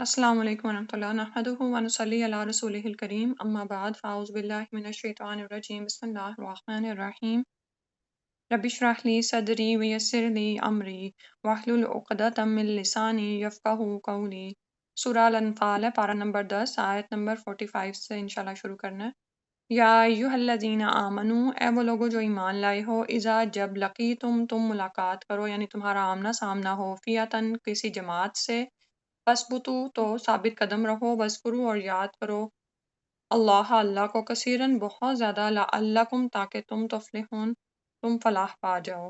السلام علیکم ورحمۃ اللہ نحمدہ ونصلی علی رسولہ الکریم اما بعد فاعوذ باللہ من الشیطان الرجیم بسم اللہ الرحمن الرحیم رب اشرح لی صدری ویسر لی امری واحلل عقدۃ من لسانی یفقہوا قولی۔ سورہ الانفال ہے، پارہ نمبر 10 آیت نمبر 45 سے انشاءاللہ شروع کرنا ہے۔ یا ایھا الذین آمنو، اے وہ لوگو جو ایمان لائے ہو، اذا جب لقیتم تم ملاقات کرو یعنی تمہارا آمنا سامنا ہو، فئۃً کسی جماعت سے، فثبتوا تو ثابت قدم رہو، وذکروا اور یاد کرو اللہ کو کثیرن بہت زیادہ، لعلکم تاکہ تم تفلحون تم فلاح پا جاؤ۔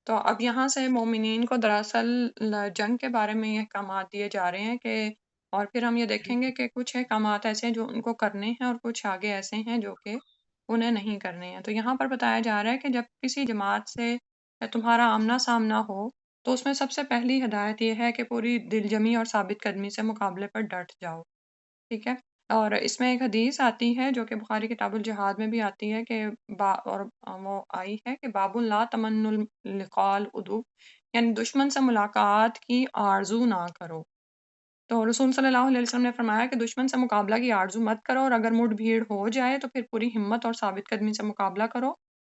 تو اب یہاں سے مومنین کو دراصل جنگ کے بارے میں یہ احکامات دیے جا رہے ہیں کہ، اور پھر ہم یہ دیکھیں گے کہ کچھ احکامات ایسے ہیں جو ان کو کرنے ہیں اور کچھ آگے ایسے ہیں جو کہ انہیں نہیں کرنے ہیں۔ تو یہاں پر بتایا جا رہا ہے کہ جب کسی جماعت سے تمہارا آمنا سامنا ہو تو اس میں سب سے پہلی ہدایت یہ ہے کہ پوری دل جمی اور ثابت قدمی سے مقابلے پر ڈٹ جاؤ، ٹھیک ہے۔ اور اس میں ایک حدیث آتی ہے جو کہ بخاری کتاب الجہاد میں بھی آتی ہے کہ اور وہ آئی ہے کہ باب لا تمن اللقاء العدو، یعنی دشمن سے ملاقات کی آرزو نہ کرو۔ تو رسول صلی اللہ علیہ وسلم نے فرمایا کہ دشمن سے مقابلہ کی آرزو مت کرو، اور اگر مٹ بھیڑ ہو جائے تو پھر پوری ہمت اور ثابت قدمی سے مقابلہ کرو،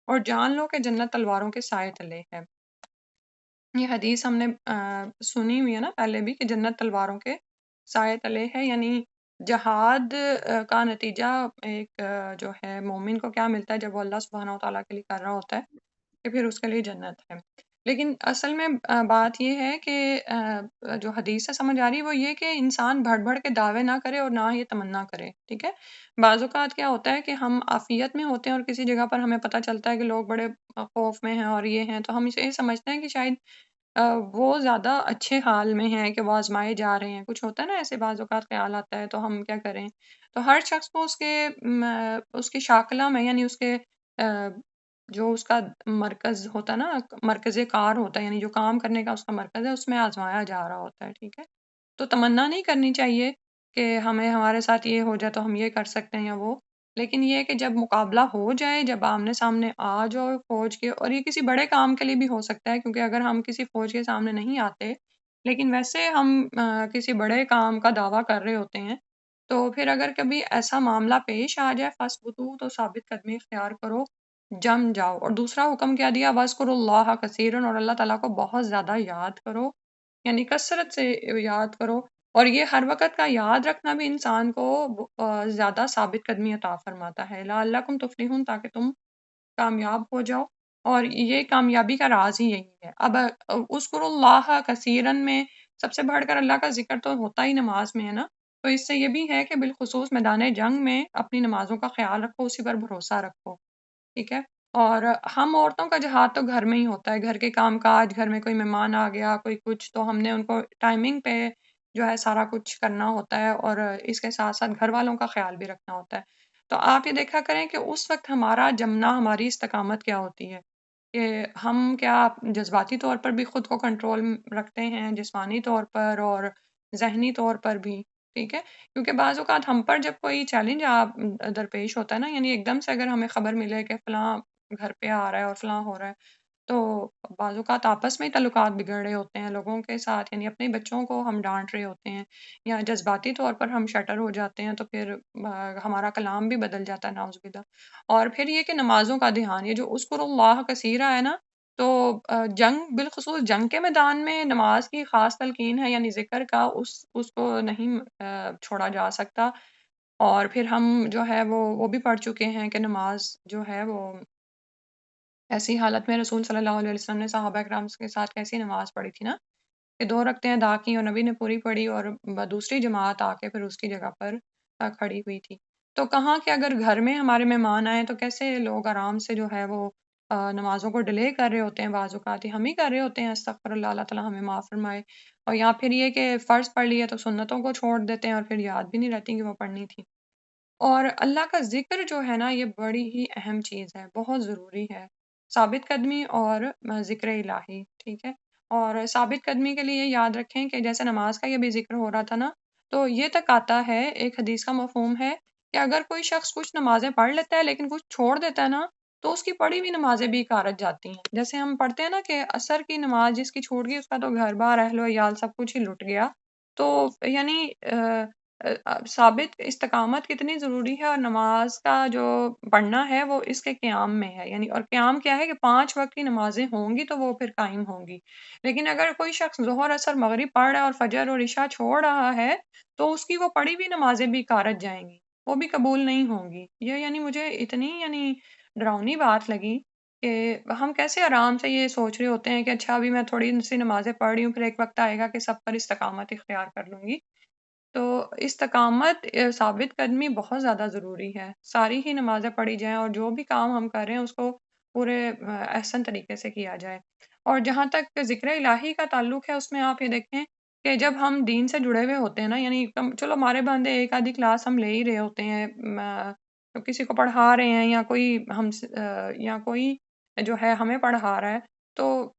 اور جان لو کہ جنت تلواروں کے سائے تلے ہے۔ یہ حدیث ہم نے سنی ہوئی ہے نا پہلے بھی، کہ جنت تلواروں کے سائے تلے ہے، یعنی جہاد کا نتیجہ ایک جو ہے مومن کو کیا ملتا ہے جب وہ اللہ سبحانہ و تعالیٰ کے لیے کر رہا ہوتا ہے، کہ پھر اس کے لیے جنت ہے۔ لیکن اصل میں بات یہ ہے کہ جو حدیث سے سمجھ آ رہی ہے وہ یہ کہ انسان بڑھ بڑھ کے دعوے نہ کرے اور نہ یہ تمنا کرے، ٹھیک ہے۔ بعض اوقات کیا ہوتا ہے کہ ہم عافیت میں ہوتے ہیں اور کسی جگہ پر ہمیں پتہ چلتا ہے کہ لوگ بڑے خوف میں ہیں اور یہ ہیں، تو ہم اسے سمجھتے ہیں کہ شاید وہ زیادہ اچھے حال میں ہیں کہ وہ آزمائے جا رہے ہیں، کچھ ہوتا ہے نا ایسے بعض اوقات خیال آتا ہے، تو ہم کیا کریں۔ تو ہر شخص کو اس کی شاکلہ میں، یعنی اس کے جو اس کا مرکز ہوتا ہے نا، مرکز کار ہوتا ہے، یعنی جو کام کرنے کا اس کا مرکز ہے، اس میں آزمایا جا رہا ہوتا ہے، ٹھیک ہے۔ تو تمنا نہیں کرنی چاہیے کہ ہمارے ساتھ یہ ہو جائے تو ہم یہ کر سکتے ہیں یا وہ، لیکن یہ کہ جب مقابلہ ہو جائے، جب آمنے سامنے آ جاؤ فوج کے، اور یہ کسی بڑے کام کے لیے بھی ہو سکتا ہے، کیونکہ اگر ہم کسی فوج کے سامنے نہیں آتے لیکن ویسے ہم کسی بڑے کام کا دعویٰ کر رہے ہوتے ہیں، تو پھر اگر کبھی ایسا معاملہ پیش آ جائے، فَاثْبُتُوا تو ثابت قدمی اختیار کرو، جم جاؤ۔ اور دوسرا حکم کیا دیا، وَاذْكُرُوا اللَّهَ كَثِيرًا، اور اللہ تعالیٰ کو بہت زیادہ یاد کرو، یعنی کثرت سے یاد کرو۔ اور یہ ہر وقت کا یاد رکھنا بھی انسان کو زیادہ ثابت قدمی عطا فرماتا ہے، لعلکم تفلحون تاکہ تم کامیاب ہو جاؤ، اور یہ کامیابی کا راز ہی یہی ہے۔ اب اذکروا اللہ کثیرن میں سب سے بڑھ کر اللہ کا ذکر تو ہوتا ہی نماز میں ہے نا، تو اس سے یہ بھی ہے کہ بالخصوص میدان جنگ میں اپنی نمازوں کا خیال رکھو، اسی پر بھروسہ رکھو، ٹھیک ہے۔ اور ہم عورتوں کا جہاد تو گھر میں ہی ہوتا ہے، گھر کے کام کاج، گھر میں کوئی مہمان آ گیا کوئی کچھ، تو ہم نے ان کو ٹائمنگ پہ جو ہے سارا کچھ کرنا ہوتا ہے، اور اس کے ساتھ ساتھ گھر والوں کا خیال بھی رکھنا ہوتا ہے۔ تو آپ یہ دیکھا کریں کہ اس وقت ہمارا جمنا، ہماری استقامت کیا ہوتی ہے، کہ ہم کیا جذباتی طور پر بھی خود کو کنٹرول رکھتے ہیں، جسمانی طور پر اور ذہنی طور پر بھی، ٹھیک ہے۔ کیونکہ بعض اوقات ہم پر جب کوئی چیلنج درپیش ہوتا ہے نا، یعنی ایک دم سے اگر ہمیں خبر ملے کہ فلاں گھر پہ آ رہا ہے اور فلاں ہو رہا ہے، تو بعض اوقات آپس میں ہی تعلقات بگڑ رہے ہوتے ہیں لوگوں کے ساتھ، یعنی اپنے بچوں کو ہم ڈانٹ رہے ہوتے ہیں یا جذباتی طور پر ہم شٹر ہو جاتے ہیں، تو پھر ہمارا کلام بھی بدل جاتا ہے، نعوذ باللہ۔ اور پھر یہ کہ نمازوں کا دھیان، یہ جو اذکروا اللہ کثیرا ہے نا، تو جنگ، بالخصوص جنگ کے میدان میں نماز کی خاص تلقین ہے، یعنی ذکر کا، اس کو نہیں چھوڑا جا سکتا۔ اور پھر ہم جو ہے وہ بھی پڑھ چکے ہیں کہ نماز جو ہے وہ ایسی حالت میں رسول صلی اللہ علیہ وسلم نے صحابہ کرام کے ساتھ کیسی نماز پڑھی تھی نا، کہ 2 رکعتیں ادا کی اور نبی نے پوری پڑھی، اور دوسری جماعت آ کے پھر اس کی جگہ پر کھڑی ہوئی تھی۔ تو کہاں کہ اگر گھر میں ہمارے مہمان آئیں تو کیسے لوگ آرام سے جو ہے وہ نمازوں کو ڈیلے کر رہے ہوتے ہیں، بعض اوقات ہم ہی کر رہے ہوتے ہیں، استغفر اللہ، اللہ تعالیٰ ہمیں معاف فرمائے۔ اور یا پھر یہ کہ فرض پڑھ لیے تو سنتوں کو چھوڑ دیتے ہیں اور پھر یاد بھی نہیں رہتی کہ وہ پڑھنی تھی۔ اور اللہ کا ذکر جو ہے نا، یہ بڑی ہی اہم چیز ہے، بہت ضروری ہے، ثابت قدمی اور ذکر الہی، ٹھیک ہے۔ اور ثابت قدمی کے لیے یاد رکھیں کہ جیسے نماز کا یہ بھی ذکر ہو رہا تھا نا، تو یہ تک آتا ہے، ایک حدیث کا مفہوم ہے کہ اگر کوئی شخص کچھ نمازیں پڑھ لیتا ہے لیکن کچھ چھوڑ دیتا ہے نا، تو اس کی پڑھی ہوئی نمازیں بھی کارت جاتی ہیں۔ جیسے ہم پڑھتے ہیں نا کہ عصر کی نماز جس کی چھوٹ گئی، اس کا تو گھر بار اہل و عیال سب کچھ ہی لٹ گیا، تو یعنی ثابت استقامت کتنی ضروری ہے، اور نماز کا جو پڑھنا ہے وہ اس کے قیام میں ہے، یعنی اور قیام کیا ہے کہ 5 وقت کی نمازیں ہوں گی تو وہ پھر قائم ہوں گی۔ لیکن اگر کوئی شخص ظہر، عصر، مغرب پڑھ رہا ہے اور فجر اور عشاء چھوڑ رہا ہے تو اس کی وہ پڑھی ہوئی نمازیں بھی کارج جائیں گی، وہ بھی قبول نہیں ہوں گی۔ یہ یعنی مجھے اتنی ڈراؤنی بات لگی کہ ہم کیسے آرام سے یہ سوچ رہے ہوتے ہیں کہ اچھا ابھی میں تھوڑی سی نمازیں پڑھ رہی ہوں، پھر ایک وقت آئے گا کہ سب پر استقامت اختیار کر لوں گی۔ تو استقامت ثابت قدمی بہت زیادہ ضروری ہے، ساری ہی نمازیں پڑھی جائیں اور جو بھی کام ہم کر رہے ہیں اس کو پورے احسن طریقے سے کیا جائے۔ اور جہاں تک ذکر الہی کا تعلق ہے، اس میں آپ یہ دیکھیں کہ جب ہم دین سے جڑے ہوئے ہوتے ہیں نا، یعنی چلو ہمارے بندے ایک آدھی کلاس ہم لے ہی رہے ہوتے ہیں، کسی کو پڑھا رہے ہیں یا کوئی یا کوئی جو ہے ہمیں پڑھا رہا ہے، تو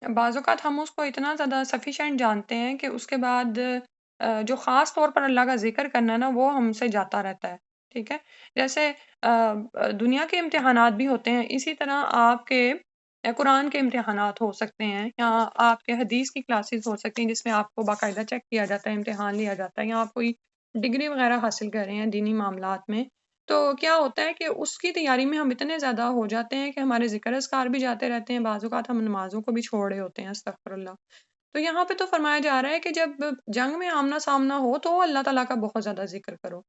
بعض اوقات ہم اس کو اتنا زیادہ سفیشینٹ جانتے ہیں کہ اس کے بعد جو خاص طور پر اللہ کا ذکر کرنا ہے نا وہ ہم سے جاتا رہتا ہے، ٹھیک ہے؟ جیسے دنیا کے امتحانات بھی ہوتے ہیں، اسی طرح آپ کے قرآن کے امتحانات ہو سکتے ہیں، یا آپ کے حدیث کی کلاسز ہو سکتی ہیں جس میں آپ کو باقاعدہ چیک کیا جاتا ہے، امتحان لیا جاتا ہے، یا آپ کوئی ڈگری وغیرہ حاصل کر رہے ہیں دینی معاملات میں، تو کیا ہوتا ہے کہ اس کی تیاری میں ہم اتنے زیادہ ہو جاتے ہیں کہ ہمارے ذکر اذکار بھی جاتے رہتے ہیں، بعض اوقات ہم نمازوں کو بھی چھوڑ رہے ہوتے ہیں، استغفر اللہ۔ تو یہاں پہ تو فرمایا جا رہا ہے کہ جب جنگ میں آمنا سامنا ہو تو اللہ تعالیٰ کا بہت زیادہ ذکر کرو۔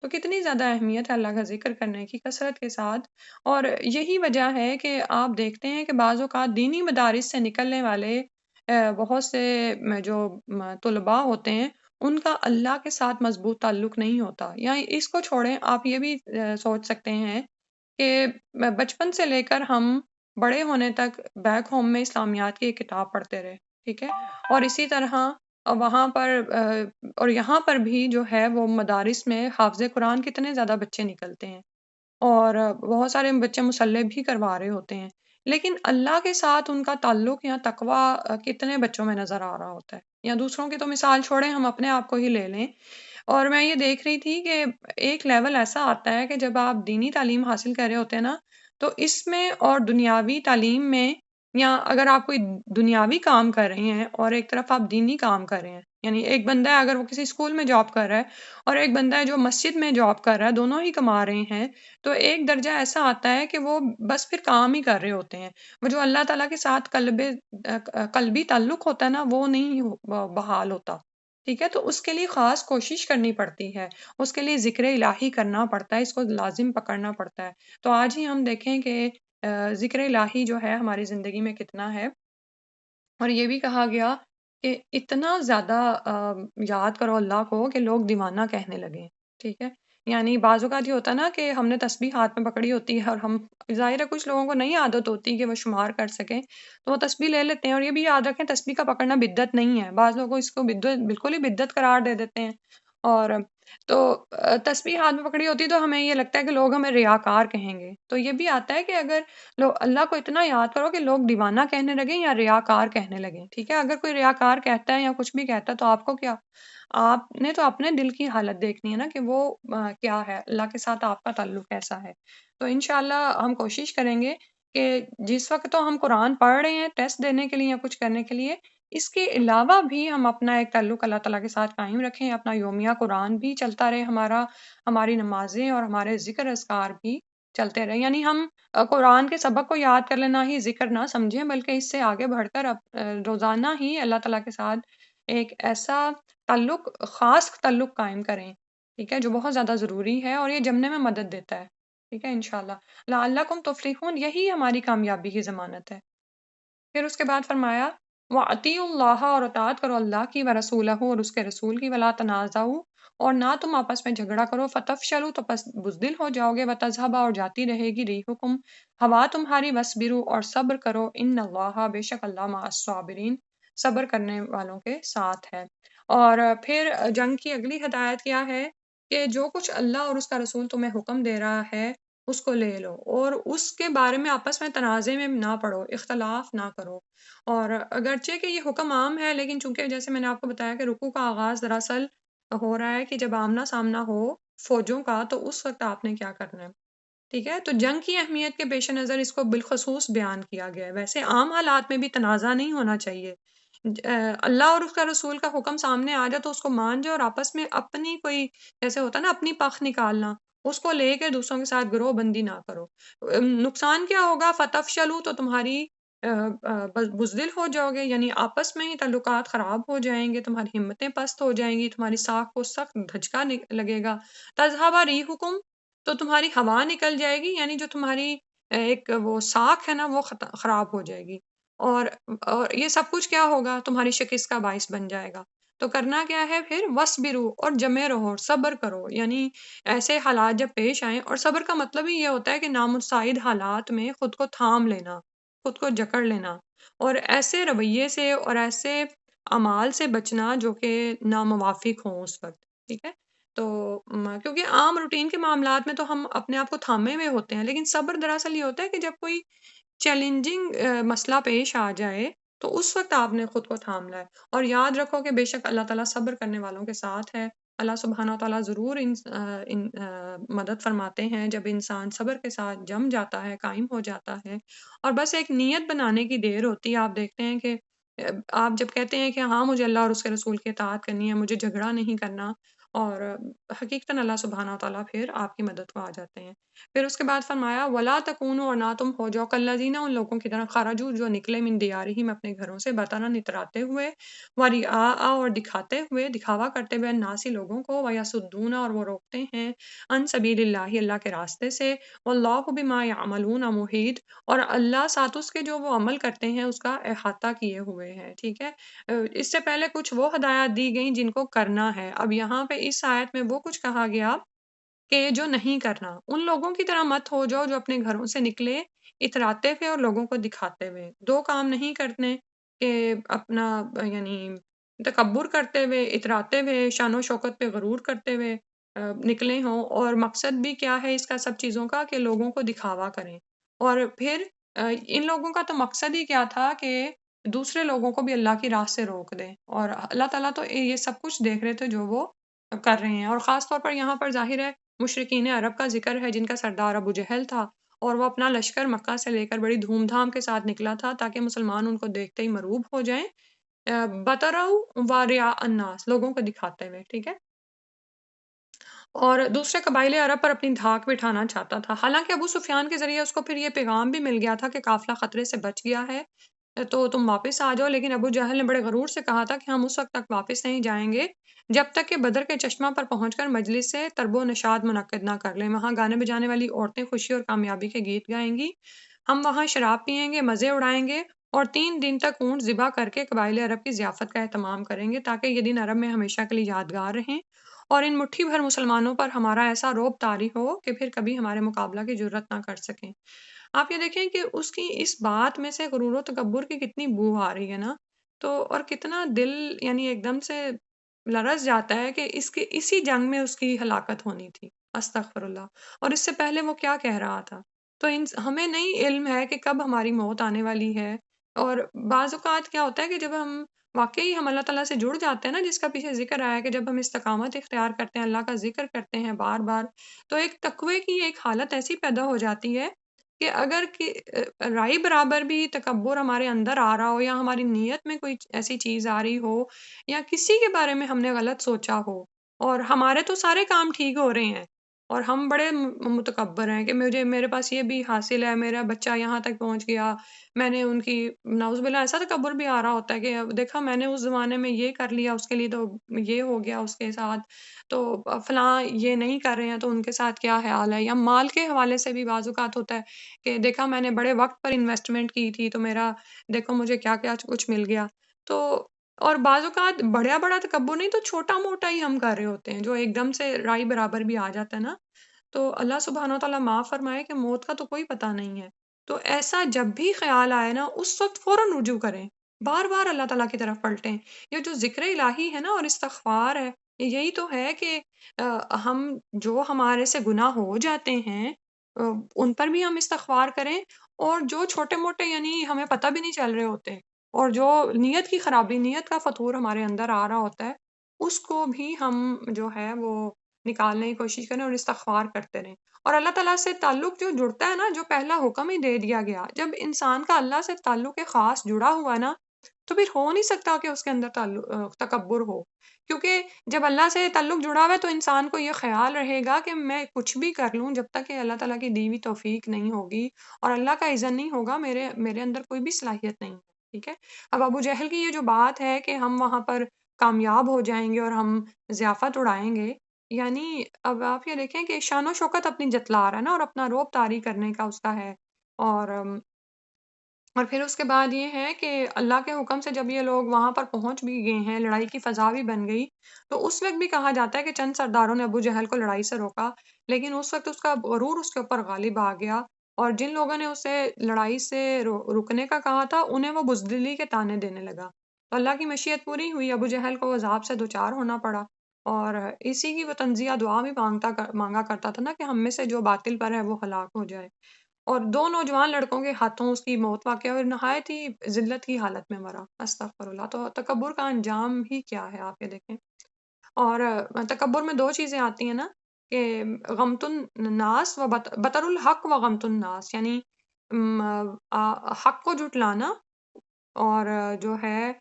تو کتنی زیادہ اہمیت ہے اللہ کا ذکر کرنے کی کثرت کے ساتھ، اور یہی وجہ ہے کہ آپ دیکھتے ہیں کہ بعض اوقات دینی مدارس سے نکلنے والے بہت سے جو طلباء ہوتے ہیں ان کا اللہ کے ساتھ مضبوط تعلق نہیں ہوتا، یا اس کو چھوڑیں آپ یہ بھی سوچ سکتے ہیں کہ بچپن سے لے کر ہم بڑے ہونے تک بیک ہوم میں اسلامیات کی ایک کتاب پڑھتے رہے، ٹھیک ہے؟ اور اسی طرح وہاں پر اور یہاں پر بھی جو ہے وہ مدارس میں حافظ قرآن کتنے زیادہ بچے نکلتے ہیں، اور بہت سارے بچے مسلح بھی کروا رہے ہوتے ہیں، لیکن اللہ کے ساتھ ان کا تعلق یا تقوی کتنے بچوں میں نظر آ رہا ہوتا ہے؟ یا دوسروں کی تو مثال چھوڑیں، ہم اپنے آپ کو ہی لے لیں۔ اور میں یہ دیکھ رہی تھی کہ ایک لیول ایسا آتا ہے کہ جب آپ دینی تعلیم حاصل کر رہے ہوتے ہیں نا، تو اس میں اور دنیاوی تعلیم میں، یا اگر آپ کوئی دنیاوی کام کر رہے ہیں اور ایک طرف آپ دینی کام کر رہے ہیں، یعنی ایک بندہ ہے اگر وہ کسی اسکول میں جاب کر رہا ہے اور ایک بندہ ہے جو مسجد میں جاب کر رہا ہے، دونوں ہی کما رہے ہیں، تو ایک درجہ ایسا آتا ہے کہ وہ بس پھر کام ہی کر رہے ہوتے ہیں، وہ جو اللہ تعالیٰ کے ساتھ قلبی تعلق ہوتا ہے نا وہ نہیں بحال ہوتا، ٹھیک ہے؟ تو اس کے لیے خاص کوشش کرنی پڑتی ہے، اس کے لیے ذکر الہی کرنا پڑتا ہے، اس کو لازم پکڑنا پڑتا ہے۔ تو آج ہی ہم دیکھیں کہ ذکر الہی جو ہے ہماری زندگی میں کتنا ہے، اور یہ بھی کہا گیا کہ اتنا زیادہ یاد کرو اللہ کو کہ لوگ دیوانہ کہنے لگیں، ٹھیک ہے؟ یعنی بعض اوقات یہ ہوتا ہے نا کہ ہم نے تسبیح ہاتھ میں پکڑی ہوتی ہے اور ہم ظاہر ہے کچھ لوگوں کو نہیں عادت ہوتی کہ وہ شمار کر سکیں، تو وہ تسبیح لے لیتے ہیں، اور یہ بھی یاد رکھیں تسبیح کا پکڑنا بدعت نہیں ہے، بعض لوگوں اس کو بدعت بالکل ہی بدعت قرار دے دیتے ہیں، اور تو تسبیح ہاتھ میں پکڑی ہوتی ہے تو ہمیں یہ لگتا ہے کہ لوگ ہمیں ریاکار کہیں گے، تو یہ بھی آتا ہے کہ اگر اللہ کو اتنا یاد کرو کہ لوگ دیوانہ کہنے لگیں یا ریاکار کہنے لگیں، ٹھیک ہے؟ اگر کوئی ریاکار کہتا ہے یا کچھ بھی کہتا ہے تو آپ کو کیا، آپ نے تو اپنے دل کی حالت دیکھنی ہے نا کہ وہ کیا ہے، اللہ کے ساتھ آپ کا تعلق کیسا ہے۔ تو انشاءاللہ ہم کوشش کریں گے کہ جس وقت تو ہم قرآن پڑھ رہے ہیں ٹیسٹ دینے کے لیے یا کچھ کرنے کے لیے، اس کے علاوہ بھی ہم اپنا ایک تعلق اللہ تعالیٰ کے ساتھ قائم رکھیں، اپنا یومیہ قرآن بھی چلتا رہے ہمارا، ہماری نمازیں اور ہمارے ذکر اذکار بھی چلتے رہے، یعنی ہم قرآن کے سبق کو یاد کر لینا ہی ذکر نہ سمجھیں، بلکہ اس سے آگے بڑھ کر روزانہ ہی اللہ تعالیٰ کے ساتھ ایک ایسا تعلق، خاص تعلق قائم کریں، ٹھیک ہے، جو بہت زیادہ ضروری ہے اور یہ جمنے میں مدد دیتا ہے، ٹھیک ہے انشاءاللہ۔ لعلکم تفلحون، یہی ہماری کامیابی کی ضمانت ہے۔ پھر اس کے بعد فرمایا وَأَطِیعُوا اللَّهَ، اور اطاعت کرو اللہ کی، وَرَسُولَهُ، اور اس کے رسول کی، وَلَا تَنَازَعُوا، اور نہ تم آپس میں جھگڑا کرو، فَتَفْشَلُوا، تو پس بزدل ہو جاؤ گے، وَتَذْهَبَ، اور جاتی رہے گی رِیحُکُم، ہوا تمہاری، وَاصْبِرُوا، اور صبر کرو، إِنَّ اللَّهَ، بے شک اللہ، مع الصابرین، صبر کرنے والوں کے ساتھ ہے۔ اور پھر جنگ کی اگلی ہدایت کیا ہے کہ جو کچھ اللہ اور اس کا رسول تمہیں حکم دے رہا ہے اس کو لے لو، اور اس کے بارے میں آپس میں تنازع میں نہ پڑو، اختلاف نہ کرو، اور اگرچہ کہ یہ حکم عام ہے لیکن چونکہ جیسے میں نے آپ کو بتایا کہ رکوع کا آغاز دراصل ہو رہا ہے کہ جب آمنا سامنا ہو فوجوں کا، تو اس وقت آپ نے کیا کرنا ہے، ٹھیک ہے؟ تو جنگ کی اہمیت کے پیش نظر اس کو بالخصوص بیان کیا گیا ہے، ویسے عام حالات میں بھی تنازع نہیں ہونا چاہیے، اللہ اور اس کا رسول کا حکم سامنے آ جائے تو اس کو مان جاؤ، اور آپس میں اپنی کوئی جیسے ہوتا ہے نا اپنی پخ نکالنا، اس کو لے کے دوسروں کے ساتھ گروہ بندی نہ کرو۔ نقصان کیا ہوگا؟ فتفشلوا، تو تمہاری بزدل ہو جاؤ گے، یعنی آپس میں ہی تعلقات خراب ہو جائیں گے، تمہاری ہمتیں پست ہو جائیں گی، تمہاری ساکھ کو سخت دھچکا لگے گا۔ تذہب ریحکم، تو تمہاری ہوا نکل جائے گی، یعنی جو تمہاری ایک وہ ساکھ ہے نا وہ خراب ہو جائے گی، اور یہ سب کچھ کیا ہوگا؟ تمہاری شکست کا باعث بن جائے گا۔ تو کرنا کیا ہے پھر؟ وَاصْبِرُوا، اور جمے رہو، صبر کرو، یعنی ایسے حالات جب پیش آئیں، اور صبر کا مطلب ہی یہ ہوتا ہے کہ نامساعد حالات میں خود کو تھام لینا، خود کو جکڑ لینا، اور ایسے رویے سے اور ایسے اعمال سے بچنا جو کہ ناموافق ہوں اس وقت، ٹھیک ہے؟ تو کیونکہ عام روٹین کے معاملات میں تو ہم اپنے آپ کو تھامے ہوئے ہوتے ہیں، لیکن صبر دراصل یہ ہوتا ہے کہ جب کوئی چیلنجنگ مسئلہ پیش آ جائے تو اس وقت آپ نے خود کو تھامنا ہے، اور یاد رکھو کہ بے شک اللہ تعالیٰ صبر کرنے والوں کے ساتھ ہے۔ اللہ سبحانہ و تعالیٰ ضرور مدد فرماتے ہیں جب انسان صبر کے ساتھ جم جاتا ہے، قائم ہو جاتا ہے، اور بس ایک نیت بنانے کی دیر ہوتی ہے۔ آپ دیکھتے ہیں کہ آپ جب کہتے ہیں کہ ہاں مجھے اللہ اور اس کے رسول کی اطاعت کرنی ہے، مجھے جھگڑا نہیں کرنا، اور حقیقتاً اللہ سبحانہ و تعالیٰ پھر آپ کی مدد کو آ جاتے ہیں۔ پھر اس کے بعد فرمایا وَلَا تَكُونُوا، اور نہ تم ہو جاؤ کالذین، ان لوگوں کی طرح خرجوا جو نکلے من دیارہم اپنے گھروں سے، بطرًا اتراتے ہوئے، ورئاء اور دکھاتے ہوئے، دکھاوا کرتے ہوئے، الناس لوگوں کو، ویصدون اور وہ روکتے ہیں، عن سبیل اللہ اللہ کے راستے سے، واللہ بما یعملون محیط، اور اللہ ساتھ اس کے جو وہ عمل کرتے ہیں اس کا احاطہ کیے ہوئے ہیں، ٹھیک ہے؟ اس سے پہلے کچھ وہ ہدایات دی گئیں جن کو کرنا ہے، اب یہاں پہ اس آیت میں وہ کچھ کہا گیا کہ جو نہیں کرنا، ان لوگوں کی طرح مت ہو جاؤ جو اپنے گھروں سے نکلے اتراتے ہوئے اور لوگوں کو دکھاتے ہوئے۔ دو کام نہیں کرنے کہ اپنا یعنی تکبر کرتے ہوئے، اتراتے ہوئے، شان و شوکت پہ غرور کرتے ہوئے نکلے ہوں، اور مقصد بھی کیا ہے اس کا سب چیزوں کا کہ لوگوں کو دکھاوا کریں، اور پھر ان لوگوں کا تو مقصد ہی کیا تھا کہ دوسرے لوگوں کو بھی اللہ کی راہ سے روک دیں، اور اللہ تعالیٰ تو یہ سب کچھ دیکھ رہے تھے جو وہ کر رہے ہیں، اور خاص طور پر یہاں پر ظاہر ہے مشرکین عرب کا ذکر ہے جن کا سردار ابو جہل تھا، اور وہ اپنا لشکر مکہ سے لے کر بڑی دھوم دھام کے ساتھ نکلا تھا تاکہ مسلمان ان کو دیکھتے ہی مرعوب ہو جائیں، بطروا ورعاء الناس، لوگوں کو دکھاتے ہوئے، ٹھیک ہے؟ اور دوسرے قبائل عرب پر اپنی دھاک بٹھانا چاہتا تھا، حالانکہ ابو سفیان کے ذریعے اس کو پھر یہ پیغام بھی مل گیا تھا کہ قافلہ خطرے سے بچ گیا ہے، تو تم واپس آ جاؤ، لیکن ابو جہل نے بڑے غرور سے کہا تھا کہ ہم اس وقت تک واپس نہیں جائیں گے جب تک کہ بدر کے چشمہ پر پہنچ کر مجلس سے ترب و نشاد منعقد نہ کر لیں، وہاں گانے بجانے والی عورتیں خوشی اور کامیابی کے گیت گائیں گی، ہم وہاں شراب پیئیں گے، مزے اڑائیں گے، اور 3 دن تک اونٹ ذبح کر کے قبائل عرب کی ضیافت کا اہتمام کریں گے تاکہ یہ دن عرب میں ہمیشہ کے لیے یادگار رہیں، اور ان مٹھی بھر مسلمانوں پر ہمارا ایسا رعب طاری ہو کہ پھر کبھی ہمارے مقابلہ کی جرت نہ کر سکیں۔ آپ یہ دیکھیں کہ اس کی اس بات میں سے غرور و تکبر کی کتنی بو آ رہی ہے نا، تو اور کتنا دل یعنی ایک دم سے لرز جاتا ہے کہ اس کے اسی جنگ میں اس کی ہلاکت ہونی تھی، استغفر اللہ، اور اس سے پہلے وہ کیا کہہ رہا تھا؟ تو ہمیں نہیں علم ہے کہ کب ہماری موت آنے والی ہے، اور بعض اوقات کیا ہوتا ہے کہ جب واقعی ہم اللہ تعالیٰ سے جڑ جاتے ہیں نا، جس کا پیچھے ذکر آیا کہ جب ہم استقامت اختیار کرتے ہیں، اللہ کا ذکر کرتے ہیں بار بار، تو ایک تقوی کی ایک حالت ایسی پیدا ہو جاتی ہے کہ اگر رائے برابر بھی تکبر ہمارے اندر آ رہا ہو، یا ہماری نیت میں کوئی ایسی چیز آ رہی ہو، یا کسی کے بارے میں ہم نے غلط سوچا ہو، اور ہمارے تو سارے کام ٹھیک ہو رہے ہیں، اور ہم بڑے متکبر ہیں کہ میرے پاس یہ بھی حاصل ہے، میرا بچہ یہاں تک پہنچ گیا، میں نے ان کی نعوذ باللہ ایسا تکبر بھی آ رہا ہوتا ہے کہ دیکھا میں نے اس زمانے میں یہ کر لیا، اس کے لیے تو یہ ہو گیا اس کے ساتھ، تو فلاں یہ نہیں کر رہے ہیں تو ان کے ساتھ کیا حال ہے، یا مال کے حوالے سے بھی بعض اوقات ہوتا ہے کہ دیکھا میں نے بڑے وقت پر انویسٹمنٹ کی تھی تو میرا دیکھو مجھے کیا کیا کچھ مل گیا، تو اور بعض اوقات بڑا بڑا تکبر نہیں تو چھوٹا موٹا ہی ہم کر رہے ہوتے ہیں جو ایک دم سے رائے برابر بھی آ جاتا ہے نا، تو اللہ سبحانہ و تعالیٰ معاف فرمائے کہ موت کا تو کوئی پتہ نہیں ہے، تو ایسا جب بھی خیال آئے نا اس وقت فوراً رجوع کریں، بار بار اللہ تعالیٰ کی طرف پلٹیں، یہ جو ذکر الہی ہے نا اور استغفار ہے، یہی تو ہے کہ ہم جو ہمارے سے گناہ ہو جاتے ہیں ان پر بھی ہم استغفار کریں، اور جو چھوٹے موٹے یعنی ہمیں پتہ بھی نہیں چل رہے ہوتے، اور جو نیت کی خرابی، نیت کا فتور ہمارے اندر آ رہا ہوتا ہے، اس کو بھی ہم جو ہے وہ نکالنے کی کوشش کریں اور استغفار کرتے رہیں، اور اللہ تعالیٰ سے تعلق جو جڑتا ہے نا، جو پہلا حکم ہی دے دیا گیا، جب انسان کا اللہ سے تعلق خاص جڑا ہوا ہے نا، تو پھر ہو نہیں سکتا کہ اس کے اندر تکبر ہو، کیونکہ جب اللہ سے تعلق جڑا ہوا ہے تو انسان کو یہ خیال رہے گا کہ میں کچھ بھی کر لوں، جب تک کہ اللہ تعالیٰ کی دی ہوئی توفیق نہیں ہوگی اور اللہ کا اذن نہیں ہوگا، میرے اندر کوئی بھی صلاحیت نہیں ہے، ٹھیک ہے؟ اب ابو جہل کی یہ جو بات ہے کہ ہم وہاں پر کامیاب ہو جائیں گے اور ہم ضیافت اڑائیں گے، یعنی اب آپ یہ دیکھیں کہ شان و شوکت اپنی جتلا رہا ہے نا، اور اپنا روب طاری کرنے کا اس کا ہے، اور اور پھر اس کے بعد یہ ہے کہ اللہ کے حکم سے جب یہ لوگ وہاں پر پہنچ بھی گئے ہیں، لڑائی کی فضا بھی بن گئی، تو اس وقت بھی کہا جاتا ہے کہ چند سرداروں نے ابو جہل کو لڑائی سے روکا، لیکن اس وقت اس کا غرور اس کے اوپر غالب آ گیا، اور جن لوگوں نے اسے لڑائی سے رکنے کا کہا تھا، انہیں وہ بزدلی کے طعنے دینے لگا۔ تو اللہ کی مشیت پوری ہوئی، ابو جہل کو عذاب سے دوچار ہونا پڑا، اور اسی کی وہ تنزیہ دعا بھی مانگا کرتا تھا نا کہ ہم میں سے جو باطل پر ہے وہ ہلاک ہو جائے، اور 2 نوجوان لڑکوں کے ہاتھوں اس کی موت واقع ہوئی اور نہایت ہی ذلت کی حالت میں مرا، استغفر اللہ! تو تکبر کا انجام ہی کیا ہے آپ یہ دیکھیں۔ اور تکبر میں 2 چیزیں آتی ہیں نا، کہ غمط الناس و بطر الحق و غمط الناس، یعنی حق کو جھٹلانا، اور جو ہے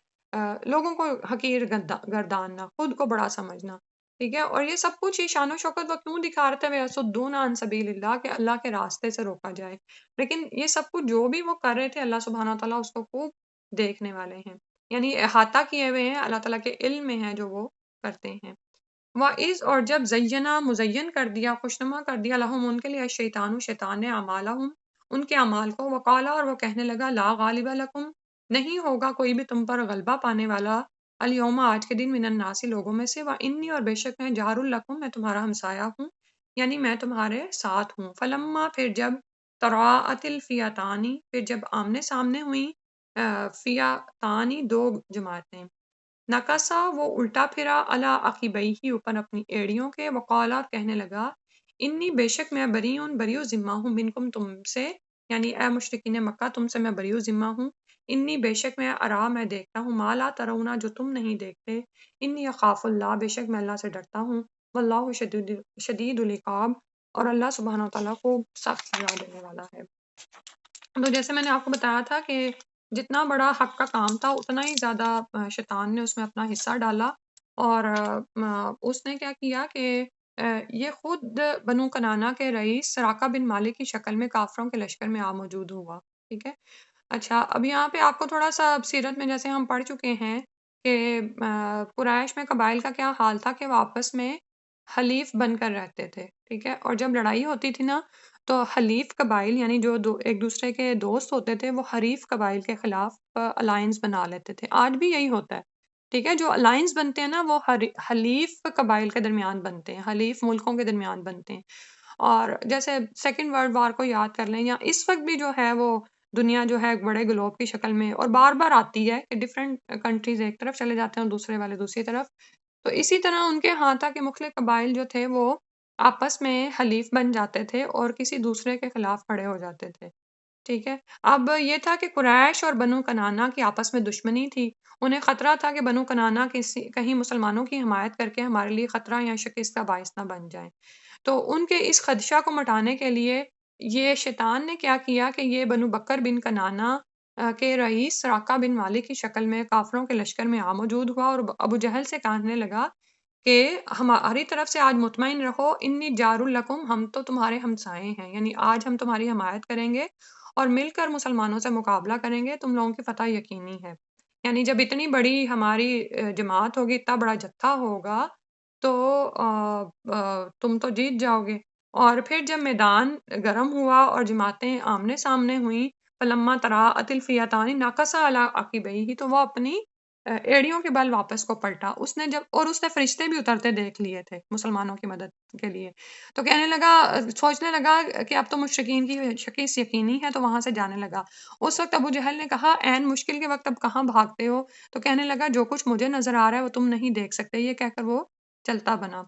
لوگوں کو حقیر گرداننا، خود کو بڑا سمجھنا، ٹھیک ہے؟ اور یہ سب کچھ ہی شان و شوکت وہ کیوں دکھا رہے تھے، وَيَصُدُّونَ عَن سَبِيلِ اللَّهِ، کہ اللہ کے راستے سے روکا جائے، لیکن یہ سب کچھ جو بھی وہ کر رہے تھے اللہ سبحانہ وتعالیٰ اس کو خوب دیکھنے والے ہیں، یعنی احاطہ کیے ہوئے ہیں، اللہ تعالیٰ کے علم میں ہے جو وہ کرتے ہیں۔ وَإِذْ، اور جب زینہ مزین کر دیا، خوشنما کر دیا، لہم ان کے لیے الشیطان، شیطان نے اعمالہم، ان کے اعمال کو، وقالا، اور وہ کہنے لگا، لا غالب لکم، نہیں ہوگا کوئی بھی تم پر غلبہ پانے والا، الیوم، آج کے دن، من الناس، لوگوں میں سے، وانی، اور بے شک میں، جار لکم، میں تمہارا ہمسایہ ہوں، یعنی میں تمہارے ساتھ ہوں، فلما، پھر جب، تراءت الفئتان، پھر جب آمنے سامنے ہوئیں فئتان، 2 جماعتیں، نکسا، وہ الٹا پھرا، علی عقبیہ، اوپر اپنی ایڑیوں کے، وقالا، اور کہنے لگا، انی، بے شک میں، بریء ذمہ ہوں، منکم، تم سے، یعنی اے مشرکین مکہ، تم سے میں بریء ذمہ ہوں، انی، بے شک میں، ارا، میں دیکھتا ہوں، ما لا ترونا، جو تم نہیں دیکھتے، انی اخاف اللہ، بے شک میں اللہ سے ڈرتا ہوں، واللہ شدید العقاب، اور اللہ سبحانہ وتعالیٰ کو سخت سزا دینے والا ہے۔ تو جیسے میں نے آپ کو بتایا تھا کہ جتنا بڑا حق کا کام تھا اتنا ہی زیادہ شیطان نے اس میں اپنا حصہ ڈالا، اور اس نے کیا کیا کہ یہ خود بنو کنانا کے رئیس سراقہ بن مالک کی شکل میں کافروں کے لشکر میں موجود ہوا، ٹھیک ہے؟ اچھا، اب یہاں پہ آپ کو تھوڑا سا سیرت میں جیسے ہم پڑھ چکے ہیں کہ قریش میں قبائل کا کیا حال تھا کہ وہ آپس میں حلیف بن کر رہتے تھے، ٹھیک ہے؟ اور جب لڑائی ہوتی تھی نا، تو حلیف قبائل، یعنی جو ایک دوسرے کے دوست ہوتے تھے، وہ حریف قبائل کے خلاف الائنس بنا لیتے تھے، آج بھی یہی ہوتا ہے، ٹھیک ہے؟ جو الائنس بنتے ہیں نا، وہ حلیف قبائل کے درمیان بنتے ہیں، حلیف ملکوں کے درمیان بنتے ہیں، اور جیسے سیکنڈ ورلڈ وار کو یاد کر لیں، یا اس وقت بھی جو ہے وہ دنیا جو ہے ایک بڑے گلوب کی شکل میں اور بار بار آتی ہے کہ ڈفرینٹ کنٹریز ایک طرف چلے جاتے ہیں اور دوسرے والے دوسری طرف، تو اسی طرح ان کے ہاں تھا کہ مختلف قبائل جو تھے وہ آپس میں حلیف بن جاتے تھے اور کسی دوسرے کے خلاف کھڑے ہو جاتے تھے، ٹھیک ہے؟ اب یہ تھا کہ قریش اور بنو کنانا کی آپس میں دشمنی تھی، انہیں خطرہ تھا کہ بنو کنانا کہیں مسلمانوں کی حمایت کر کے ہمارے لیے خطرہ یا شکست کا باعث نہ بن جائیں، تو ان کے اس خدشہ کو مٹانے کے لیے یہ شیطان نے کیا کیا کہ یہ بنو بکر بن کنانا کے رئیس سراقہ بن مالک کی شکل میں کافروں کے لشکر میں موجود ہوا، اور ابو جہل سے کہنے لگا کہ ہماری طرف سے آج مطمئن رہو، انی جار لکم، ہم تو تمہارے ہمسائے ہیں، یعنی آج ہم تمہاری حمایت کریں گے اور مل کر مسلمانوں سے مقابلہ کریں گے، تم لوگوں کی فتح یقینی ہے، یعنی جب اتنی بڑی ہماری جماعت ہوگی، اتنا بڑا جتھا ہوگا، تو تم تو جیت جاؤ گے۔ اور پھر جب میدان گرم ہوا اور جماعتیں آمنے سامنے ہوئیں، فلما تراءت الفئتان نکص علی عقبیہ، تو وہ اپنی ایڑیوں کے بل واپس کو پلٹا، اس نے فرشتے بھی اترتے دیکھ لیے تھے مسلمانوں کی مدد کے لیے، تو کہنے لگا، سوچنے لگا کہ اب تو مشرکین کی شکست یقینی ہے، تو وہاں سے جانے لگا۔ اس وقت ابو جہل نے کہا، عین مشکل کے وقت اب کہاں بھاگتے ہو؟ تو کہنے لگا، جو کچھ مجھے نظر آ رہا ہے وہ تم نہیں دیکھ سکتے، یہ کہہ کر وہ چلتا بنا،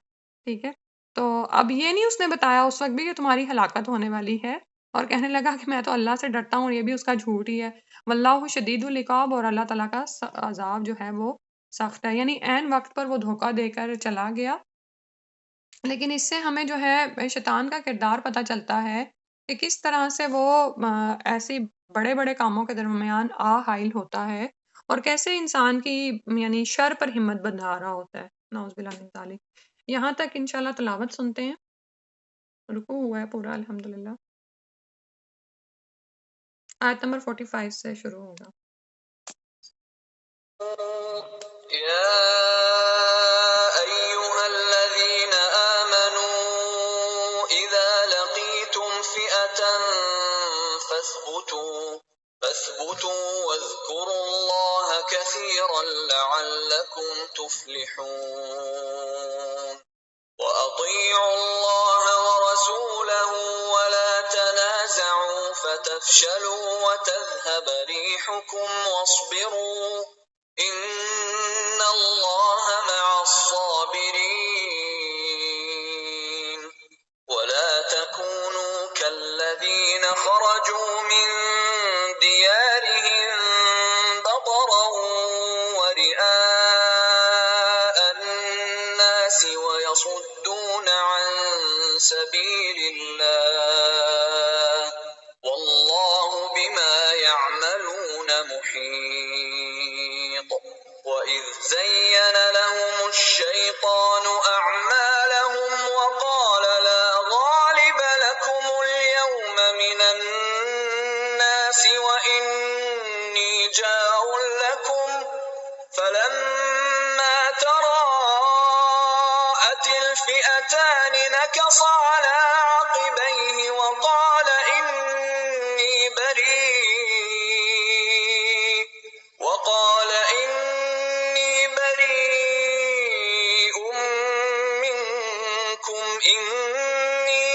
ٹھیک ہے؟ تو اب یہ نہیں اس نے بتایا اس وقت بھی کہ تمہاری ہلاکت ہونے والی ہے، اور کہنے لگا کہ میں تو اللہ سے ڈرتا ہوں، اور یہ بھی اس کا جھوٹ ہی ہے، واللہ شدید العقاب، اور اللہ تعالیٰ کا عذاب جو ہے وہ سخت ہے، یعنی عین وقت پر وہ دھوکہ دے کر چلا گیا۔ لیکن اس سے ہمیں جو ہے شیطان کا کردار پتہ چلتا ہے کہ کس طرح سے وہ ایسی بڑے بڑے کاموں کے درمیان حائل ہوتا ہے، اور کیسے انسان کی یعنی شر پر ہمت بندھا رہا ہوتا ہے، نعوذ باللہ من ذالک۔ یہاں تک انشاءاللہ تلاوت سنتے ہیں، رکوع ہوا ہے پورا الحمدللہ۔ آیت نمبر 45 سے شروع ہوگا۔ يا أيها الذين آمنوا إذا لقيتم فئة فاثبتوا واذكروا الله كثيرا لعلكم تفلحون وأطيعوا الله ورسوله ولا تنازعوا فتفشلوا وتذهب ريحكم واصبروا إن الله مع الصابرين ولا تكونوا كالذين خرجوا من ديارهم بطرا ورئاء الناس ويصدون عن سبيل الله والله بما يعملون محيط وإذ زين لهم الشيطان أعمالهم وقال لا غالب لكم اليوم من الناس وإني جار لكم فلما تراءت الفئتان نكص على عقبيه وقال إني بريء منكم إني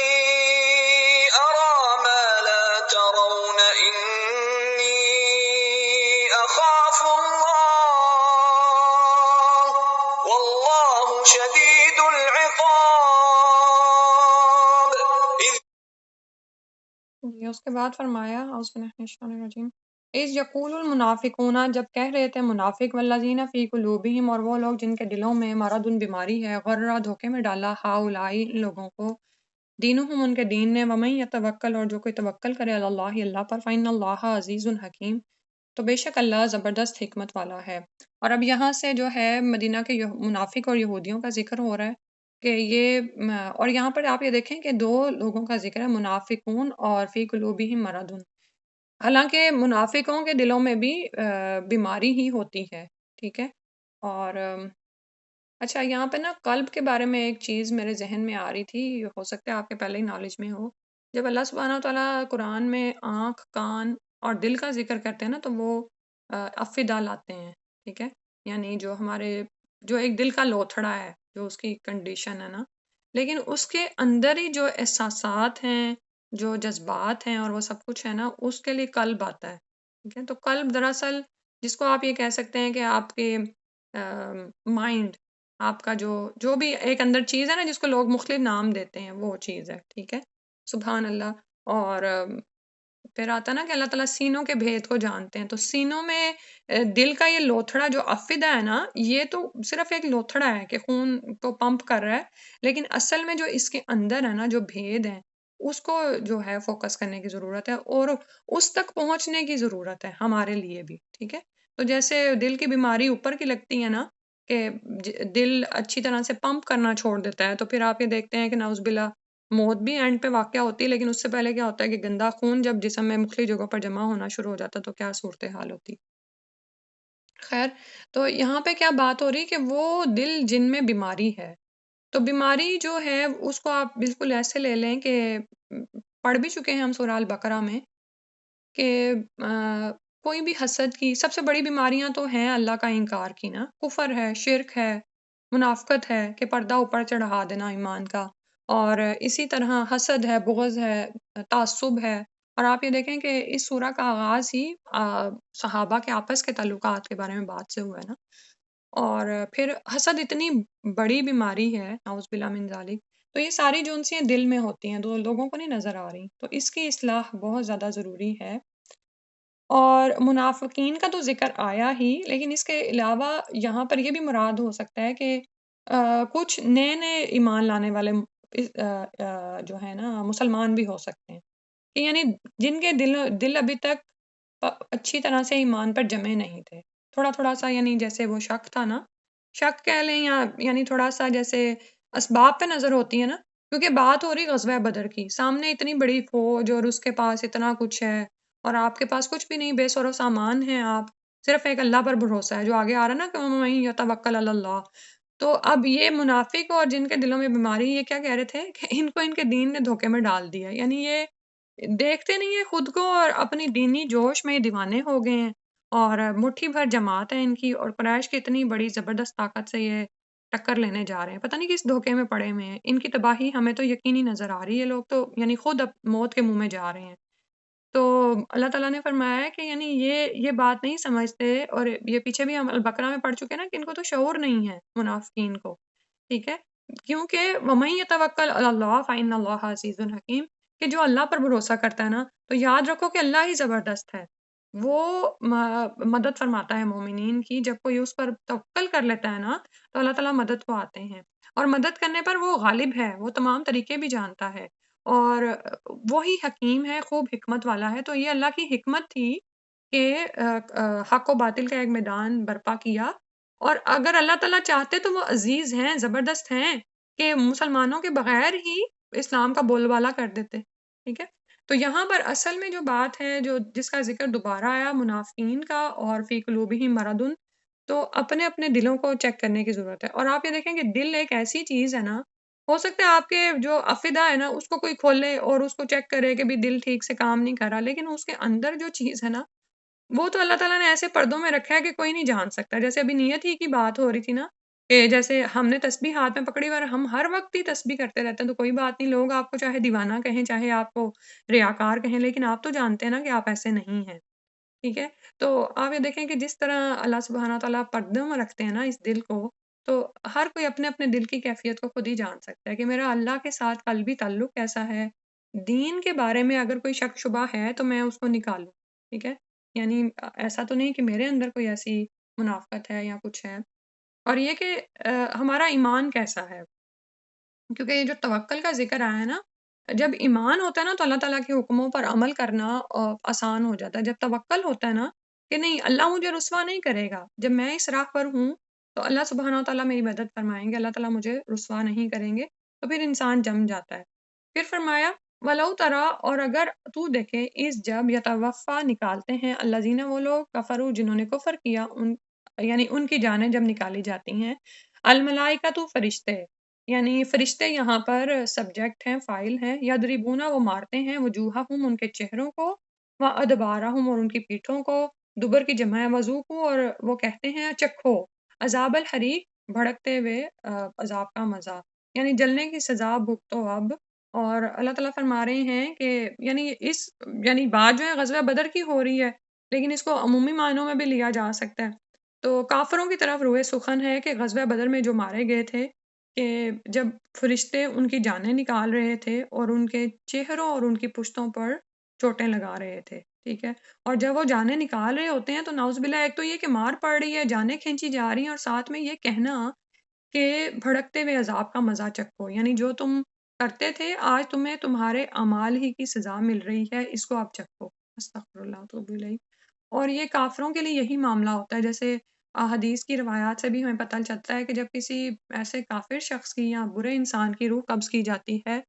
أرى ما لا ترون إني أخاف الله والله شديد العقاب یہ اس کے بعد فرمایا اعوذ باللہ من الشیطان الرجیم، اذ یقول المنافقون، جب کہہ رہے تھے منافق، والذین فی قلوبہم، اور وہ لوگ جن کے دلوں میں مرض بیماری ہے، غرہ دھوکے میں ڈالا، ہؤلاء ان لوگوں کو، دینہم ان کے دین نے، ومن یتوکل، اور جو کوئی توکل کرے علی اللہ اللہ پر، فإن اللہ عزیز حکیم، تو بے شک اللہ زبردست حکمت والا ہے۔ اور اب یہاں سے جو ہے مدینہ کے منافق اور یہودیوں کا ذکر ہو رہا ہے کہ اور یہاں پر آپ یہ دیکھیں کہ دو لوگوں کا ذکر ہے، منافقون اور فی قلوبہم مرض۔ حالانکہ منافقوں کے دلوں میں بھی بیماری ہی ہوتی ہے، ٹھیک ہے۔ اور اچھا یہاں پہ نا قلب کے بارے میں ایک چیز میرے ذہن میں آ رہی تھی، ہو سکتا ہے آپ کے پہلے ہی نالج میں ہو۔ جب اللہ سبحانہ وتعالیٰ قرآن میں آنکھ، کان اور دل کا ذکر کرتے ہیں نا، تو وہ افئدہ لاتے ہیں، ٹھیک ہے، یعنی جو ہمارے جو ایک دل کا لوتھڑا ہے، جو اس کی کنڈیشن ہے نا، لیکن اس کے اندر ہی جو احساسات ہیں، جو جذبات ہیں اور وہ سب کچھ ہے نا، اس کے لیے قلب آتا ہے، ٹھیک ہے۔ تو قلب دراصل جس کو آپ یہ کہہ سکتے ہیں کہ آپ کے مائنڈ، آپ کا جو بھی ایک اندر چیز ہے نا، جس کو لوگ مختلف نام دیتے ہیں، وہ چیز ہے، ٹھیک ہے، سبحان اللہ۔ اور پھر آتا نا کہ اللہ تعالیٰ سینوں کے بھید کو جانتے ہیں، تو سینوں میں دل کا یہ لوتھڑا جو افئدہ ہے نا، یہ تو صرف ایک لوتھڑا ہے کہ خون کو پمپ کر رہا ہے، لیکن اصل میں جو اس کے اندر ہے نا، جو بھید ہے، اس کو جو ہے فوکس کرنے کی ضرورت ہے، اور اس تک پہنچنے کی ضرورت ہے ہمارے لیے بھی، ٹھیک ہے۔ تو جیسے دل کی بیماری اوپر کی لگتی ہے نا، کہ دل اچھی طرح سے پمپ کرنا چھوڑ دیتا ہے، تو پھر آپ یہ دیکھتے ہیں کہ نعوذ باللہ موت بھی اینڈ پہ واقع ہوتی ہے، لیکن اس سے پہلے کیا ہوتا ہے کہ گندا خون جب جسم میں مختلف جگہوں پر جمع ہونا شروع ہو جاتا ہے تو کیا صورتحال ہوتی۔ خیر، تو یہاں پہ کیا بات ہو رہی کہ وہ دل جن میں بیماری ہے، تو بیماری جو ہے اس کو آپ بالکل ایسے لے لیں کہ پڑھ بھی چکے ہیں ہم سورہ البقرہ میں کہ کوئی بھی حسد کی سب سے بڑی بیماریاں تو ہیں اللہ کا انکار کی نا، کفر ہے، شرک ہے، منافقت ہے کہ پردہ اوپر چڑھا دینا ایمان کا، اور اسی طرح حسد ہے، بغض ہے، تعصب ہے۔ اور آپ یہ دیکھیں کہ اس سورہ کا آغاز ہی صحابہ کے آپس کے تعلقات کے بارے میں بات سے ہوا ہے نا، اور پھر حسد اتنی بڑی بیماری ہے، نعوذ باللہ من ذالک، تو یہ ساری جونسیاں دل میں ہوتی ہیں، دو لوگوں کو نہیں نظر آ رہی، تو اس کی اصلاح بہت زیادہ ضروری ہے۔ اور منافقین کا تو ذکر آیا ہی، لیکن اس کے علاوہ یہاں پر یہ بھی مراد ہو سکتا ہے کہ کچھ نئے نئے ایمان لانے والے جو ہے نا مسلمان بھی ہو سکتے ہیں، کہ یعنی جن کے دل ابھی تک اچھی طرح سے ایمان پر جمے نہیں تھے، تھوڑا تھوڑا سا یعنی جیسے وہ شک تھا نا، شک کہہ لیں یا یعنی تھوڑا سا جیسے اسباب پہ نظر ہوتی ہے نا، کیونکہ بات ہو رہی غزوہ بدر کی، سامنے اتنی بڑی فوج اور اس کے پاس اتنا کچھ ہے اور آپ کے پاس کچھ بھی نہیں، بے سر و سامان ہیں آپ، صرف ایک اللہ پر بھروسہ ہے، جو آگے آ رہا ہے نا کہ وَمَن یَتَوَکَّلْ عَلَى اللَّهِ۔ تو اب یہ منافق اور جن کے دلوں میں بیماری، یہ کیا کہہ رہے تھے کہ ان کو ان کے دین نے دھوکے میں ڈال دیا، یعنی یہ دیکھتے نہیں ہیں خود کو اور اپنی دینی جوش میں یہ دیوانے ہو گئے ہیں، اور مٹھی بھر جماعت ہے ان کی، اور قریش کی اتنی بڑی زبردست طاقت سے یہ ٹکر لینے جا رہے ہیں، پتہ نہیں کس دھوکے میں پڑے ہوئے ہیں، ان کی تباہی ہمیں تو یقینی نظر آ رہی ہے، لوگ تو یعنی خود اب موت کے منہ میں جا رہے ہیں۔ تو اللہ تعالیٰ نے فرمایا ہے کہ یعنی یہ بات نہیں سمجھتے، اور یہ پیچھے بھی ہم البقرہ میں پڑھ چکے نا کہ ان کو تو شعور نہیں ہے منافقین کو، ٹھیک ہے؟ کیونکہ وَمَن يَتَوَکَّلْ عَلَى اللَّهِ فَإِنَّ اللَّهَ عَزِیزٌ حکیم، کہ جو اللہ پر بھروسہ کرتا ہے نا، تو یاد رکھو کہ اللہ ہی زبردست ہے، وہ مدد فرماتا ہے مومنین کی، جب کوئی اس پر توکل کر لیتا ہے نا تو اللہ تعالیٰ مدد کو آتے ہیں، اور مدد کرنے پر وہ غالب ہے، وہ تمام طریقے بھی جانتا ہے، اور وہی حکیم ہے، خوب حکمت والا ہے۔ تو یہ اللہ کی حکمت تھی کہ حق و باطل کا ایک میدان برپا کیا، اور اگر اللہ تعالیٰ چاہتے تو وہ عزیز ہیں، زبردست ہیں، کہ مسلمانوں کے بغیر ہی اسلام کا بول بالا کر دیتے، ٹھیک ہے؟ تو یہاں پر اصل میں جو بات ہے، جو جس کا ذکر دوبارہ آیا منافقین کا، اور فی قلوبہم مرض، تو اپنے اپنے دلوں کو چیک کرنے کی ضرورت ہے، اور آپ یہ دیکھیں کہ دل ایک ایسی چیز ہے نا، ہو سکتا ہے آپ کے جو افئدہ ہے نا اس کو کوئی کھولے اور اس کو چیک کرے کہ بھی دل ٹھیک سے کام نہیں کر رہا، لیکن اس کے اندر جو چیز ہے نا، وہ تو اللہ تعالیٰ نے ایسے پردوں میں رکھا ہے کہ کوئی نہیں جان سکتا۔ جیسے ابھی نیت ہی کی بات ہو رہی تھی نا، کہ جیسے ہم نے تسبیح ہاتھ میں پکڑی اور ہم ہر وقت ہی تسبیح کرتے رہتے ہیں تو کوئی بات نہیں، لوگ آپ کو چاہے دیوانہ کہیں، چاہے آپ کو ریاکار کہیں، لیکن آپ تو جانتے ہیں نا کہ آپ ایسے نہیں ہیں، ٹھیک ہے؟ تو آپ یہ دیکھیں کہ جس طرح اللہ سبحانہ وتعالیٰ پردوں میں رکھتے ہیں نا اس دل کو، تو ہر کوئی اپنے اپنے دل کی کیفیت کو خود ہی جان سکتا ہے کہ میرا اللہ کے ساتھ قلبی تعلق کیسا ہے، دین کے بارے میں اگر کوئی شک شبہ ہے تو میں اس کو نکالوں، ٹھیک ہے؟ یعنی ایسا تو نہیں کہ میرے اندر کوئی ایسی منافقت ہے یا کچھ ہے، اور یہ کہ ہمارا ایمان کیسا ہے، کیونکہ یہ جو توکل کا ذکر آیا ہے نا، جب ایمان ہوتا ہے نا تو اللہ تعالیٰ کے حکموں پر عمل کرنا آسان ہو جاتا ہے، جب توکل ہوتا ہے نا کہ نہیں اللہ مجھے رسوا نہیں کرے گا، جب میں اس راہ پر ہوں تو اللہ سبحانہ و تعالیٰ میری مدد فرمائیں گے، اللہ تعالیٰ مجھے رسوا نہیں کریں گے، تو پھر انسان جم جاتا ہے۔ پھر فرمایا ولو ترا، اور اگر تو دیکھے اس جب یتوفا نکالتے ہیں الذین، وہ لوگ کفروا جنہوں نے کفر کیا، یعنی ان کی جانیں جب نکالی جاتی ہیں، الملائکۃ فرشتے، یعنی فرشتے یہاں پر سبجیکٹ ہیں، فاعل ہیں، یضربون وہ مارتے ہیں، وجوہہم ان کے چہروں کو، و ادبارہم اور ان کی پیٹھوں کو، دبر کی جمع ہے، وذوقوا اور وہ کہتے ہیں چکھو، عذاب الحریق بھڑکتے ہوئے عذاب کا مزہ، یعنی جلنے کی سزا بھگتو اب۔ اور اللہ تعالیٰ فرما رہے ہیں کہ یعنی بات جو ہے غزوہ بدر کی ہو رہی ہے، لیکن اس کو عمومی معنوں میں بھی لیا جا سکتا ہے۔ تو کافروں کی طرف روئے سخن ہے کہ غزوہ بدر میں جو مارے گئے تھے، کہ جب فرشتے ان کی جانیں نکال رہے تھے اور ان کے چہروں اور ان کی پشتوں پر چوٹیں لگا رہے تھے، ٹھیک ہے؟ اور جب وہ جانیں نکال رہے ہوتے ہیں تو نعوذ باللہ، ایک تو یہ کہ مار پڑ رہی ہے، جانیں کھینچی جا رہی ہیں، اور ساتھ میں یہ کہنا کہ بھڑکتے ہوئے عذاب کا مزہ چکھو، یعنی جو تم کرتے تھے آج تمہیں تمہارے اعمال ہی کی سزا مل رہی ہے، اس کو آپ چکھو۔ استغفر اللہ واتوب الیہ۔ اور یہ کافروں کے لیے یہی معاملہ ہوتا ہے، جیسے حدیث کی روایات سے بھی ہمیں پتہ چلتا ہے کہ جب کسی ایسے کافر شخص کی یا برے انسان کی روح قبض کی جاتی ہے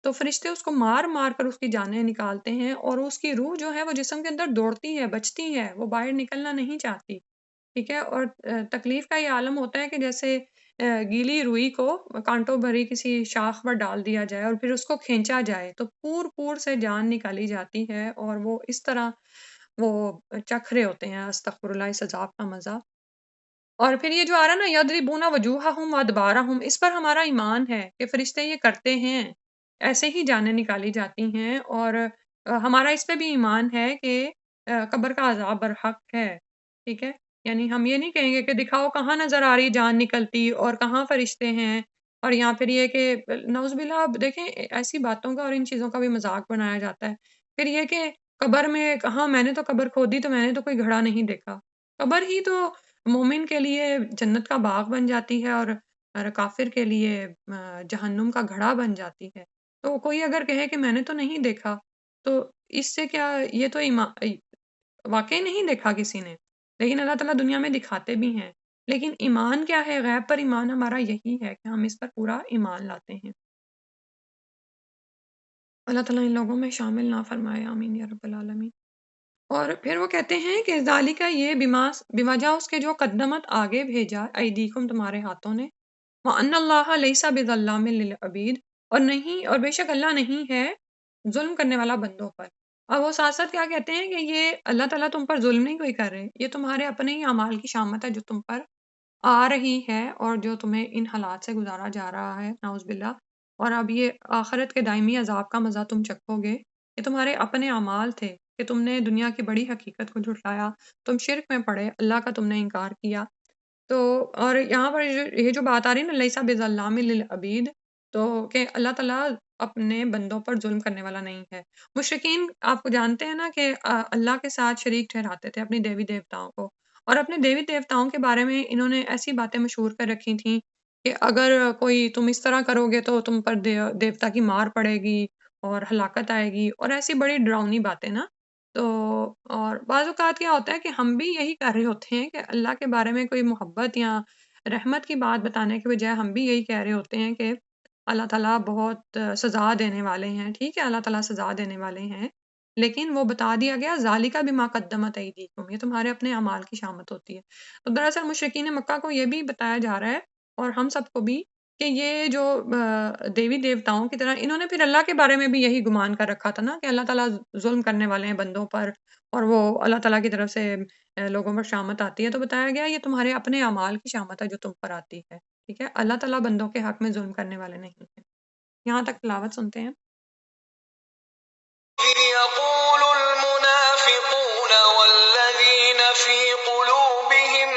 تو فرشتے اس کو مار مار کر اس کی جانیں نکالتے ہیں، اور اس کی روح جو ہے وہ جسم کے اندر دوڑتی ہے، بچتی ہے، وہ باہر نکلنا نہیں چاہتی، ٹھیک ہے؟ اور تکلیف کا یہ عالم ہوتا ہے کہ جیسے گیلی روئی کو کانٹوں بھری کسی شاخ پر ڈال دیا جائے اور پھر اس کو کھینچا جائے تو پور پور سے جان نکالی جاتی ہے، اور وہ اس طرح وہ چکھ رہے ہوتے ہیں استغفر اللہ اس عذاب کا مزہ۔ اور پھر یہ جو آ رہا ہے نا یضربون وجوہہم وادبارہم، اس پر ہمارا ایمان ہے کہ فرشتے یہ کرتے ہیں، ایسے ہی جانیں نکالی جاتی ہیں، اور ہمارا اس پہ بھی ایمان ہے کہ قبر کا عذاب برحق ہے، ٹھیک ہے؟ یعنی ہم یہ نہیں کہیں گے کہ دکھاؤ کہاں نظر آ رہی جان نکلتی اور کہاں فرشتے ہیں، اور یہاں پھر یہ کہ نعوذ باللہ، اب دیکھیں ایسی باتوں کا اور ان چیزوں کا بھی مذاق بنایا جاتا ہے۔ پھر یہ کہ قبر میں کہاں، میں نے تو قبر کھودی تو میں نے تو کوئی گھڑا نہیں دیکھا، قبر ہی تو مومن کے لیے جنت کا باغ بن جاتی ہے، اور کافر کے لیے جہنم کا گھڑا بن جاتی ہے۔ تو کوئی اگر کہے کہ میں نے تو نہیں دیکھا، تو اس سے کیا، یہ تو واقعی نہیں دیکھا کسی نے، لیکن اللہ تعالیٰ دنیا میں دکھاتے بھی ہیں. لیکن ایمان کیا ہے؟ غیب پر ایمان ہمارا یہی ہے کہ ہم اس پر پورا ایمان لاتے ہیں. اللہ تعالیٰ ان لوگوں میں شامل نہ فرمائے، آمین یا رب العالمین. اور پھر وہ کہتے ہیں کہ ذالکہ یہ بوجہ اس کے جو قدمت آگے بھیجا ایدیکم تمہارے ہاتھوں نے، وَأَنَّ اللَّهَ لَيْسَ بِظَلَّامٍ لِّلْعَبِيدِ اور نہیں، اور بے شک اللہ نہیں ہے ظلم کرنے والا بندوں پر. اور وہ ساتھ ساتھ کیا کہتے ہیں کہ یہ اللہ تعالیٰ تم پر ظلم نہیں کوئی کر رہے، یہ تمہارے اپنے ہی اعمال کی شامت ہے جو تم پر آ رہی ہے اور جو تمہیں ان حالات سے گزارا جا رہا ہے، نعوذ باللہ. اور اب یہ آخرت کے دائمی عذاب کا مزہ تم چکھو گے. یہ تمہارے اپنے اعمال تھے کہ تم نے دنیا کی بڑی حقیقت کو جھٹلایا، تم شرک میں پڑے، اللہ کا تم نے انکار کیا. تو اور یہاں پر یہ جو بات آ رہی ہے نا لیسا بظلام للعبید، تو کہ اللہ تعالیٰ اپنے بندوں پر ظلم کرنے والا نہیں ہے. مشرکین آپ کو جانتے ہیں نا کہ اللہ کے ساتھ شریک ٹھہراتے تھے اپنی دیوی دیوتاؤں کو، اور اپنے دیوی دیوتاؤں کے بارے میں انہوں نے ایسی باتیں مشہور کر رکھی تھیں کہ اگر کوئی تم اس طرح کرو گے تو تم پر دیوتا کی مار پڑے گی اور ہلاکت آئے گی، اور ایسی بڑی ڈراؤنی باتیں نا. تو اور بعض اوقات کیا ہوتا ہے کہ ہم بھی یہی کر رہے ہوتے ہیں کہ اللہ کے بارے میں کوئی محبت یا رحمت کی بات بتانے کے بجائے ہم بھی یہی کہہ رہے ہوتے ہیں کہ اللہ تعالیٰ بہت سزا دینے والے ہیں. ٹھیک ہے، اللہ تعالیٰ سزا دینے والے ہیں، لیکن وہ بتا دیا گیا ذالکہ بما قدمت ایدیکم، یہ تمہارے اپنے اعمال کی شامت ہوتی ہے. تو دراصل مشرکین مکہ کو یہ بھی بتایا جا رہا ہے اور ہم سب کو بھی کہ یہ جو دیوی دیوتاؤں کی طرح انہوں نے پھر اللہ کے بارے میں بھی یہی گمان کر رکھا تھا نا کہ اللہ تعالیٰ ظلم کرنے والے ہیں بندوں پر، اور وہ اللہ تعالیٰ کی طرف سے لوگوں پر شامت آتی ہے. تو بتایا گیا یہ تمہارے اپنے اعمال کی شامت ہے جو تم پر آتی ہے. ٹھیک ہے، اللہ تعالیٰ بندوں کے حق میں ظلم کرنے والے نہیں ہیں. یہاں تک تلاوت سنتے ہیں. إذ يقول المنافقون والذين في قلوبهم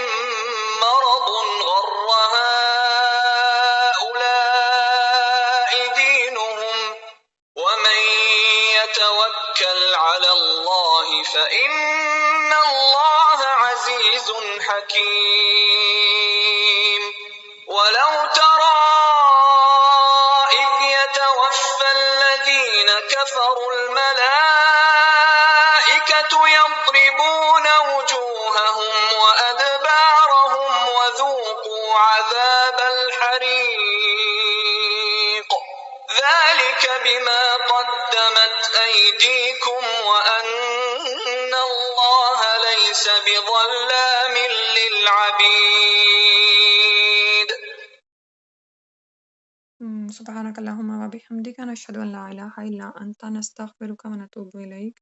مرض غر هؤلاء دينهم ومن يتوكل على الله فإن الله عزيز حكيم. ولو ترى إذ يتوفى الذين كفروا الملائكة يضربون وجوههم وأدبارهم وذوقوا عذاب الحريق ذلك بما قدمت أيديكم وأن الله ليس بظلام للعبيد. سبحانک اللہم و بحمدک نشہد ان لا الہ الا انت نستغفرک و نتوب الیک.